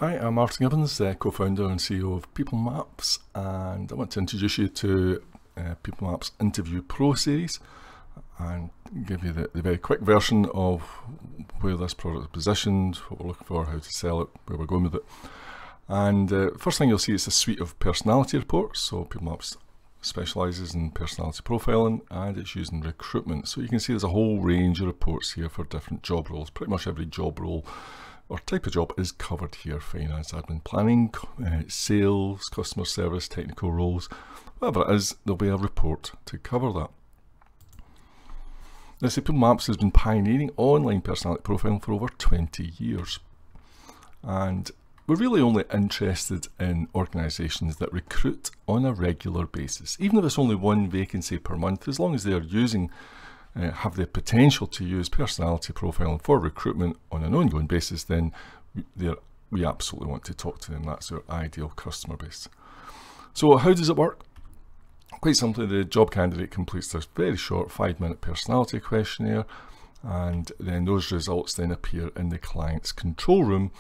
Hi, I'm Martin Gibbons, co-founder and CEO of PeopleMaps, and I want to introduce you to PeopleMaps Interview Pro series and give you the very quick version of where this product is positioned, what we're looking for, how to sell it, where we're going with it. And first thing you'll see is a suite of personality reports. So PeopleMaps specialises in personality profiling and it's used in recruitment. So you can see there's a whole range of reports here for different job roles. Pretty much every job role or type of job is covered here: finance, admin, planning, sales, customer service, technical roles, whatever it is, there'll be a report to cover that. Now, PeopleMaps has been pioneering online personality profiling for over 20 years. And we're really only interested in organisations that recruit on a regular basis. Even if it's only one vacancy per month, as long as they're using have the potential to use personality profiling for recruitment on an ongoing basis, then we absolutely want to talk to them. That's our ideal customer base. So how does it work? Quite simply, the job candidate completes this very short 5-minute personality questionnaire, and then those results then appear in the client's control room,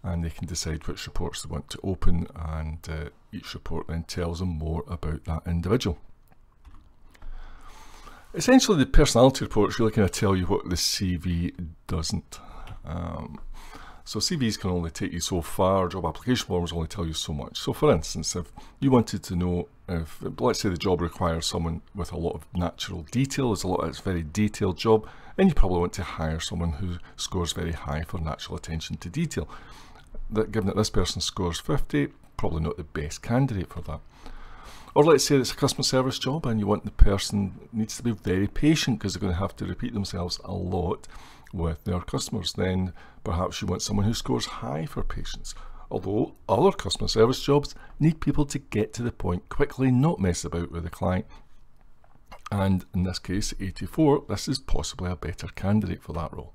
and they can decide which reports they want to open, and each report then tells them more about that individual. Essentially, the personality reports really kind of tell you what the CV doesn't. So CVs can only take you so far, job application forms only tell you so much. So for instance, if you wanted to know if, let's say the job requires someone with a lot of natural detail, it's a very detailed job, and you probably want to hire someone who scores very high for natural attention to detail. Given that this person scores 50, probably not the best candidate for that. Or let's say it's a customer service job and you want the person needs to be very patient because they're going to have to repeat themselves a lot with their customers. Then perhaps you want someone who scores high for patience. Although other customer service jobs need people to get to the point quickly, not mess about with the client. And in this case, 84, this is possibly a better candidate for that role.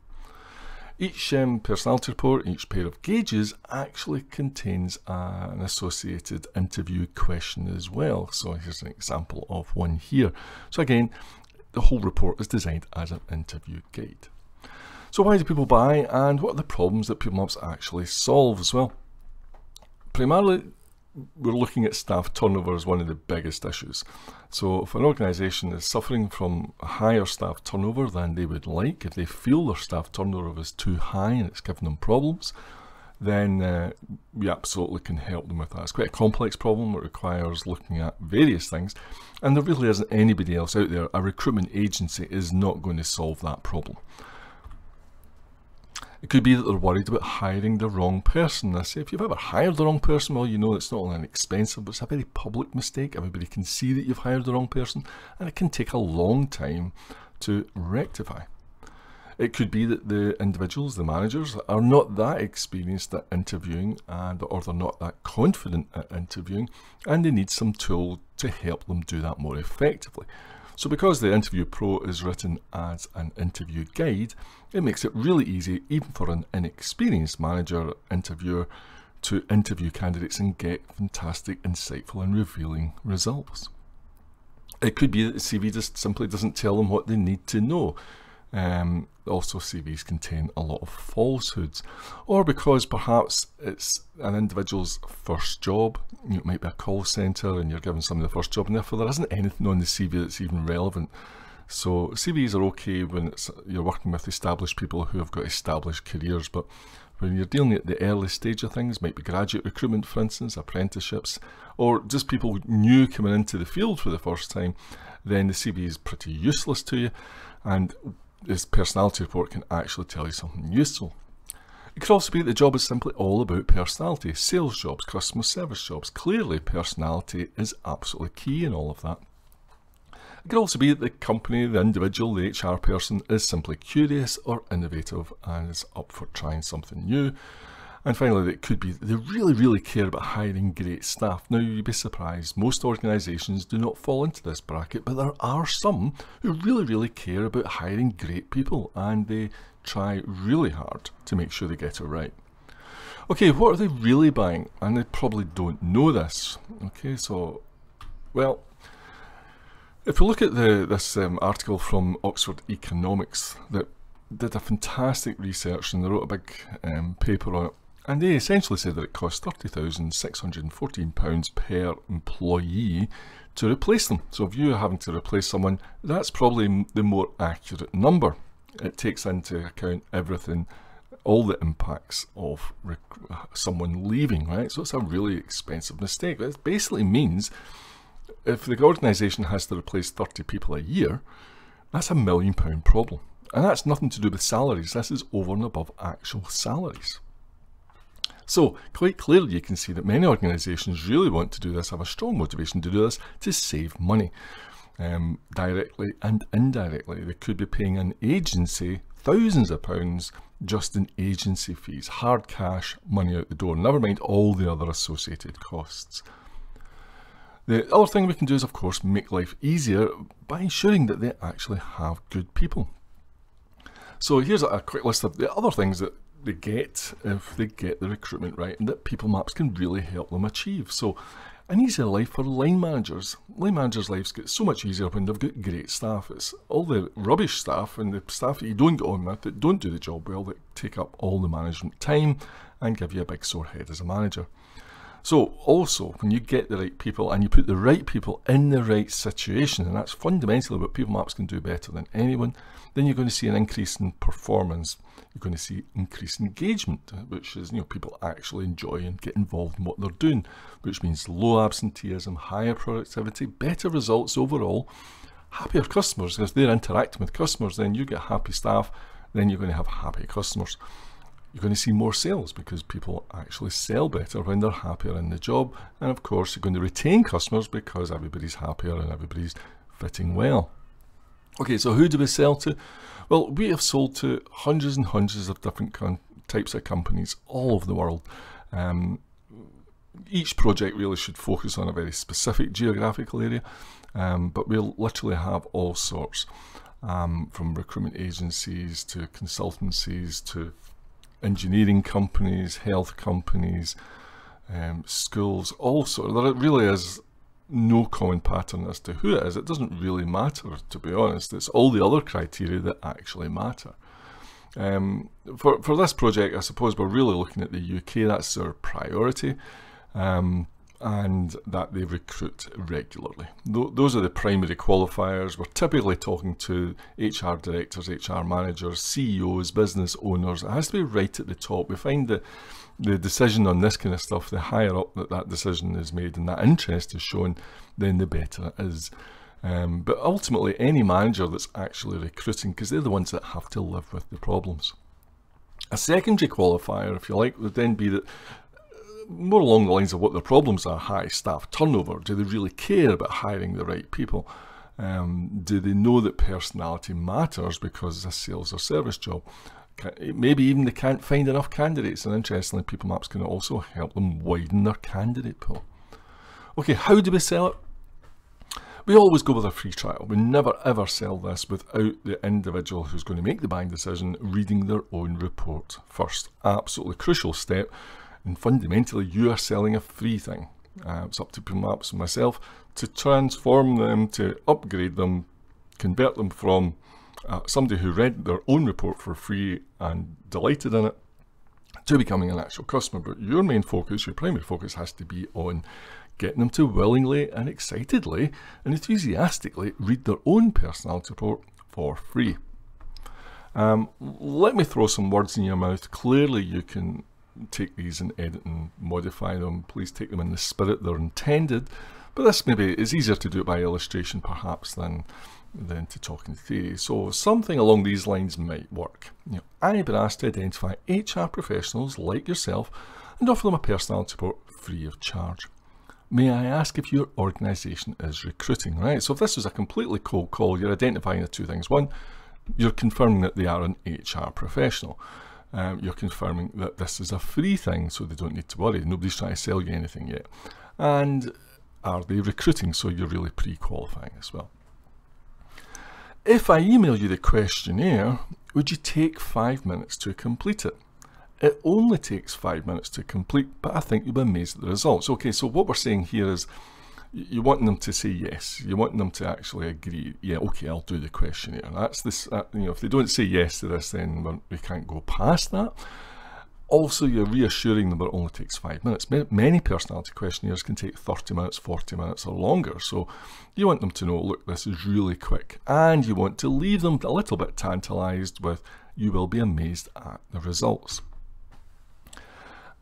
Each personality report, each pair of gauges actually contains an associated interview question as well. So here's an example of one here. So again, the whole report is designed as an interview guide. So why do people buy, and what are the problems that PeopleMaps actually solves? Well, primarily we're looking at staff turnover as one of the biggest issues. So if an organisation is suffering from higher staff turnover than they would like, if they feel their staff turnover is too high and it's giving them problems, then we absolutely can help them with that. It's quite a complex problem. It requires looking at various things, and there really isn't anybody else out there. A recruitment agency is not going to solve that problem. It could be that they're worried about hiring the wrong person. I say, if you've ever hired the wrong person, well, you know it's not only inexpensive, but it's a very public mistake. Everybody can see that you've hired the wrong person, and it can take a long time to rectify. It could be that the individuals, the managers, are not that experienced at interviewing, or they're not that confident at interviewing, and they need some tool to help them do that more effectively. So because the Interview Pro is written as an interview guide, it makes it really easy, even for an inexperienced manager, interviewer, to interview candidates and get fantastic, insightful and revealing results. It could be that the CV just simply doesn't tell them what they need to know. Also, CVs contain a lot of falsehoods, or because perhaps it's an individual's first job. It might be a call centre and you're giving somebody the first job, and therefore there isn't anything on the CV that's even relevant. So CVs are okay when you're working with established people who have got established careers, but when you're dealing at the early stage of things, might be graduate recruitment, for instance, apprenticeships, or just people new coming into the field for the first time, then the CV is pretty useless to you, and this personality report can actually tell you something useful. It could also be that the job is simply all about personality. Sales jobs, customer service jobs. Clearly, personality is absolutely key in all of that. It could also be that the company, the individual, the HR person is simply curious or innovative and is up for trying something new. And finally, it could be that they really care about hiring great staff. Now, you'd be surprised, most organisations do not fall into this bracket, but there are some who really care about hiring great people, and they try really hard to make sure they get it right. Okay, what are they really buying? And they probably don't know this. Okay, so, well, if we look at this article from Oxford Economics that did a fantastic research, and they wrote a big paper on it, And they essentially said that it costs £30,614 per employee to replace them. So if you're having to replace someone, that's probably the more accurate number. It takes into account everything, all the impacts of someone leaving, right? So it's a really expensive mistake. It basically means if the organisation has to replace 30 people a year, that's £1 million problem. And that's nothing to do with salaries. This is over and above actual salaries. So quite clearly you can see that many organisations really want to do this, have a strong motivation to do this to save money, directly and indirectly. They could be paying an agency thousands of pounds just in agency fees, hard cash money out the door, never mind all the other associated costs. The other thing we can do is, of course, make life easier by ensuring that they actually have good people. So here's a quick list of the other things that they get if they get the recruitment right and that PeopleMaps can really help them achieve. So an easier life for line managers. Line managers' lives get so much easier when they've got great staff. It's all the rubbish staff and the staff that you don't get on with, that don't do the job well, that take up all the management time and give you a big sore head as a manager. So also, when you get the right people and you put the right people in the right situation, and that's fundamentally what PeopleMaps can do better than anyone, then you're going to see an increase in performance. You're going to see increased engagement, which is, people actually enjoy and get involved in what they're doing, which means low absenteeism, higher productivity, better results overall, happier customers. Because they're interacting with customers, then you get happy staff, then you're going to have happy customers. You're going to see more sales because people actually sell better when they're happier in the job. And of course, you're going to retain customers because everybody's happier and everybody's fitting well. Okay, so who do we sell to? Well, we have sold to hundreds and hundreds of different types of companies all over the world. Each project really should focus on a very specific geographical area, but we'll literally have all sorts, from recruitment agencies to consultancies to engineering companies, health companies, schools, all sorts. There really is no common pattern as to who it is. It doesn't really matter, to be honest. It's all the other criteria that actually matter. For this project, I suppose we're really looking at the UK. That's our priority, and that they recruit regularly. Those are the primary qualifiers. We're typically talking to HR directors, HR managers, CEOs, business owners. It has to be right at the top. We find that the decision on this kind of stuff, the higher up that decision is made and that interest is shown, then the better it is. But ultimately, any manager that's actually recruiting, because they're the ones that have to live with the problems. A secondary qualifier, if you like, would then be that more along the lines of what their problems are: high staff turnover. Do they really care about hiring the right people? Do they know that personality matters because it's a sales or service job? Maybe even they can't find enough candidates, and interestingly, PeopleMaps can also help them widen their candidate pool. Okay, how do we sell it? We always go with a free trial. We never ever sell this without the individual who's going to make the buying decision reading their own report first. Absolutely crucial step. And fundamentally, you are selling a free thing. It's up to PeopleMaps and myself to transform them, to upgrade them, convert them from somebody who read their own report for free and delighted in it, to becoming an actual customer. But your main focus, your primary focus, has to be on getting them to willingly and excitedly and enthusiastically read their own personality report for free. Let me throw some words in your mouth. Clearly you can take these and edit and modify them. Please take them in the spirit they're intended, but this maybe is easier to do it by illustration perhaps than to talk in theory. So something along these lines might work. I've been asked to identify HR professionals like yourself and offer them a personality report free of charge. May I ask if your organisation is recruiting? Right, so if this was a completely cold call, you're identifying the two things. One, you're confirming that they are an HR professional. You're confirming that this is a free thing, so they don't need to worry. Nobody's trying to sell you anything yet. And are they recruiting? So you're really pre-qualifying as well. If I email you the questionnaire, would you take 5 minutes to complete it? It only takes 5 minutes to complete, but I think you'll be amazed at the results. Okay, so what we're saying here is you want them to say yes. You want them to actually agree, yeah, okay, I'll do the questionnaire. That's this. If they don't say yes to this, then we can't go past that. Also, you're reassuring them that it only takes 5 minutes. Many personality questionnaires can take 30 minutes, 40 minutes or longer. So you want them to know, look, this is really quick. And you want to leave them a little bit tantalised with, you will be amazed at the results.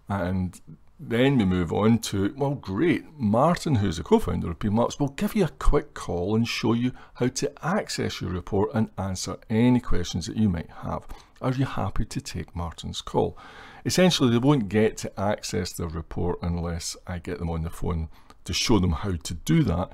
And then we move on to, well, great, Martin, who's the co-founder of PeopleMaps, will give you a quick call and show you how to access your report and answer any questions that you might have. Are you happy to take Martin's call? Essentially, they won't get to access their report unless I get them on the phone to show them how to do that.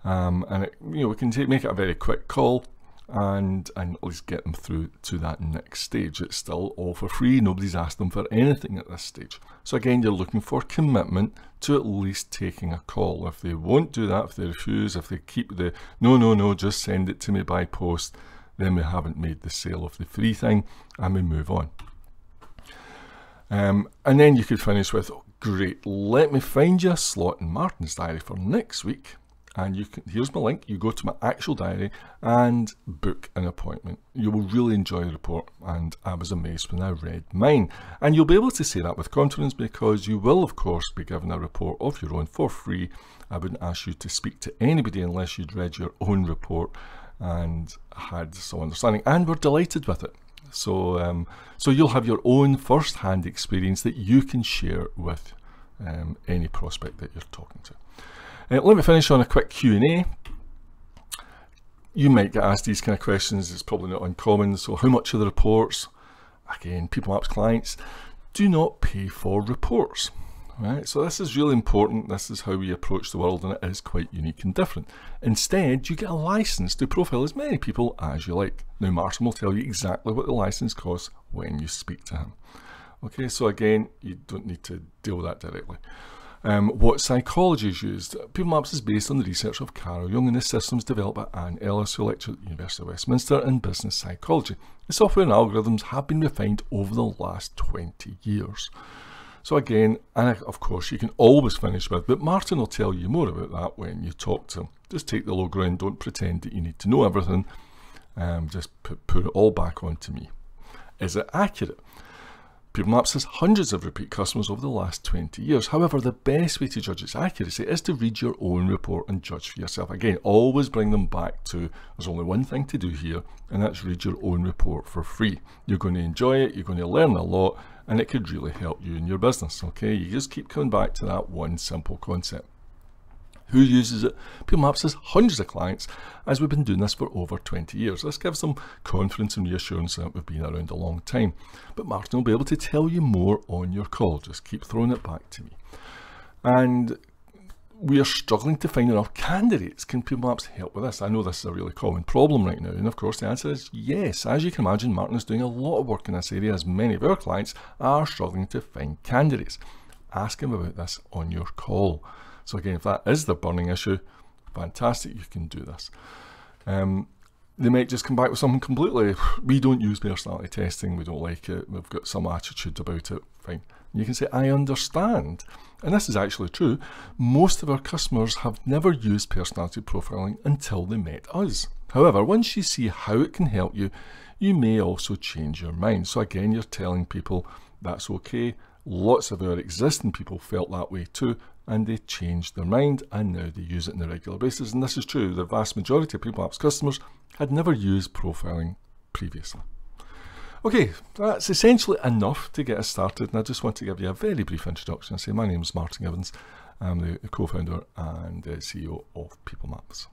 And we can make it a very quick call and at least get them through to that next stage. It's still all for free. Nobody's asked them for anything at this stage. So again, you're looking for commitment to at least taking a call. If they won't do that, if they refuse, if they keep the no, just send it to me by post, then we haven't made the sale of the free thing and we move on. And then you could finish with, oh, great, let me find you a slot in Martin's diary for next week. And here's my link, you go to my actual diary and book an appointment. You will really enjoy the report, and I was amazed when I read mine. And you'll be able to say that with confidence because you will of course be given a report of your own for free. I wouldn't ask you to speak to anybody unless you'd read your own report and had some understanding, and we're delighted with it. So you'll have your own first-hand experience that you can share with any prospect that you're talking to. Let me finish on a quick Q&A. You might get asked these kind of questions, it's probably not uncommon. So how much are the reports? Again, PeopleMaps clients do not pay for reports. Right? So this is really important. This is how we approach the world, and it is quite unique and different. Instead, you get a license to profile as many people as you like. Now, Martin will tell you exactly what the license costs when you speak to him. Okay, so again, you don't need to deal with that directly. What psychology is used? PeopleMaps is based on the research of Carol Jung, and this system is developed by Anne Ellis, who lectured at the University of Westminster in business psychology. The software and algorithms have been refined over the last 20 years. So again, and of course you can always finish with, but Martin will tell you more about that when you talk to him. Just take the low ground, don't pretend that you need to know everything, just put it all back onto me. Is it accurate? PeopleMaps has hundreds of repeat customers over the last 20 years. However, the best way to judge its accuracy is to read your own report and judge for yourself. Again, always bring them back to, there's only one thing to do here, and that's read your own report for free. You're going to enjoy it, you're going to learn a lot, and it could really help you in your business, okay? You just keep coming back to that one simple concept. Who uses it? PeopleMaps has hundreds of clients, as we've been doing this for over 20 years. This gives them confidence and reassurance that we've been around a long time. But Martin will be able to tell you more on your call. Just keep throwing it back to me. And we are struggling to find enough candidates. Can PeopleMaps help with this? I know this is a really common problem right now, and of course the answer is yes. As you can imagine, Martin is doing a lot of work in this area, as many of our clients are struggling to find candidates. Ask him about this on your call. So again, if that is the burning issue, fantastic, you can do this. They might just come back with something completely, we don't use personality testing, we don't like it, we've got some attitude about it, fine. And you can say, I understand. And this is actually true. Most of our customers have never used personality profiling until they met us. However, once you see how it can help you, you may also change your mind. So again, you're telling people that's okay. Lots of our existing people felt that way too, and they changed their mind, and now they use it on a regular basis. And this is true. The vast majority of PeopleMaps customers had never used profiling previously. Okay, that's essentially enough to get us started, and I just want to give you a very brief introduction. I say my name is Martin Evans. I'm the co-founder and CEO of PeopleMaps.